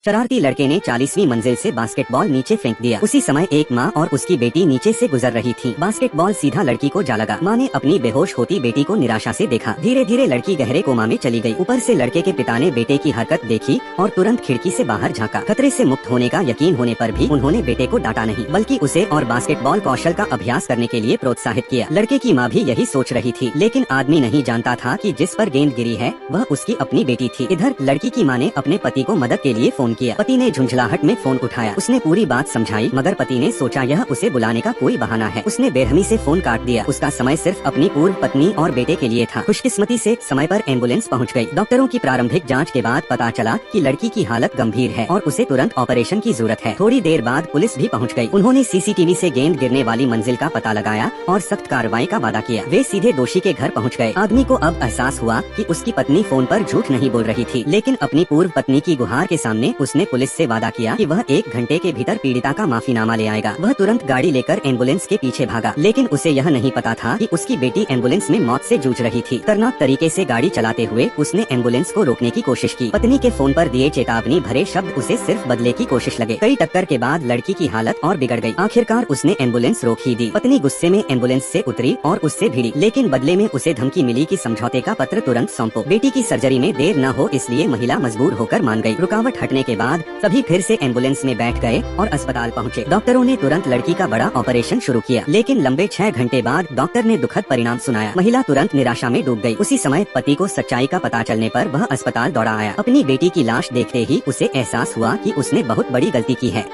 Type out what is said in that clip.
शरारती लड़के ने 40वीं मंजिल से बास्केटबॉल नीचे फेंक दिया। उसी समय एक माँ और उसकी बेटी नीचे से गुजर रही थी। बास्केटबॉल सीधा लड़की को जा लगा। माँ ने अपनी बेहोश होती बेटी को निराशा से देखा। धीरे धीरे लड़की गहरे कोमा में चली गई। ऊपर से लड़के के पिता ने बेटे की हरकत देखी और तुरंत खिड़की से बाहर झांका। खतरे से मुक्त होने का यकीन होने पर भी उन्होंने बेटे को डांटा नहीं, बल्कि उसे और बास्केटबॉल कौशल का अभ्यास करने के लिए प्रोत्साहित किया। लड़के की माँ भी यही सोच रही थी, लेकिन आदमी नहीं जानता था कि जिस पर गेंद गिरी है वह उसकी अपनी बेटी थी। इधर लड़की की माँ ने अपने पति को मदद के लिए फोन किया। पति ने झुंझलाहट में फोन उठाया। उसने पूरी बात समझाई, मगर पति ने सोचा यह उसे बुलाने का कोई बहाना है। उसने बेरहमी से फोन काट दिया। उसका समय सिर्फ अपनी पूर्व पत्नी और बेटे के लिए था। खुशकिस्मती से समय पर एम्बुलेंस पहुंच गई। डॉक्टरों की प्रारंभिक जांच के बाद पता चला कि लड़की की हालत गंभीर है और उसे तुरंत ऑपरेशन की जरूरत है। थोड़ी देर बाद पुलिस भी पहुंच गई। उन्होंने सीसीटीवी से गेंद गिरने वाली मंजिल का पता लगाया और सख्त कार्रवाई का वादा किया। वे सीधे दोषी के घर पहुँच गए। आदमी को अब एहसास हुआ कि उसकी पत्नी फोन पर झूठ नहीं बोल रही थी, लेकिन अपनी पूर्व पत्नी की गुहार के सामने उसने पुलिस से वादा किया कि वह 1 घंटे के भीतर पीड़िता का माफीनामा ले आएगा। वह तुरंत गाड़ी लेकर एम्बुलेंस के पीछे भागा, लेकिन उसे यह नहीं पता था कि उसकी बेटी एम्बुलेंस में मौत से जूझ रही थी। खतरनाक तरीके से गाड़ी चलाते हुए उसने एम्बुलेंस को रोकने की कोशिश की। पत्नी के फोन पर दिए चेतावनी भरे शब्द उसे सिर्फ बदले की कोशिश लगे। कई टक्कर के बाद लड़की की हालत और बिगड़ गई। आखिरकार उसने एम्बुलेंस रोक ही दी। पत्नी गुस्से में एम्बुलेंस से उतरी और उससे भिड़ी, लेकिन बदले में उसे धमकी मिली कि समझौते का पत्र तुरंत सौंपो। बेटी की सर्जरी में देर न हो, इसलिए महिला मजबूर होकर मान गई। रुकावट हटने के बाद सभी फिर से एम्बुलेंस में बैठ गए और अस्पताल पहुंचे। डॉक्टरों ने तुरंत लड़की का बड़ा ऑपरेशन शुरू किया, लेकिन लंबे 6 घंटे बाद डॉक्टर ने दुखद परिणाम सुनाया। महिला तुरंत निराशा में डूब गई। उसी समय पति को सच्चाई का पता चलने पर वह अस्पताल दौड़ा आया। अपनी बेटी की लाश देखते ही उसे एहसास हुआ कि उसने बहुत बड़ी गलती की है।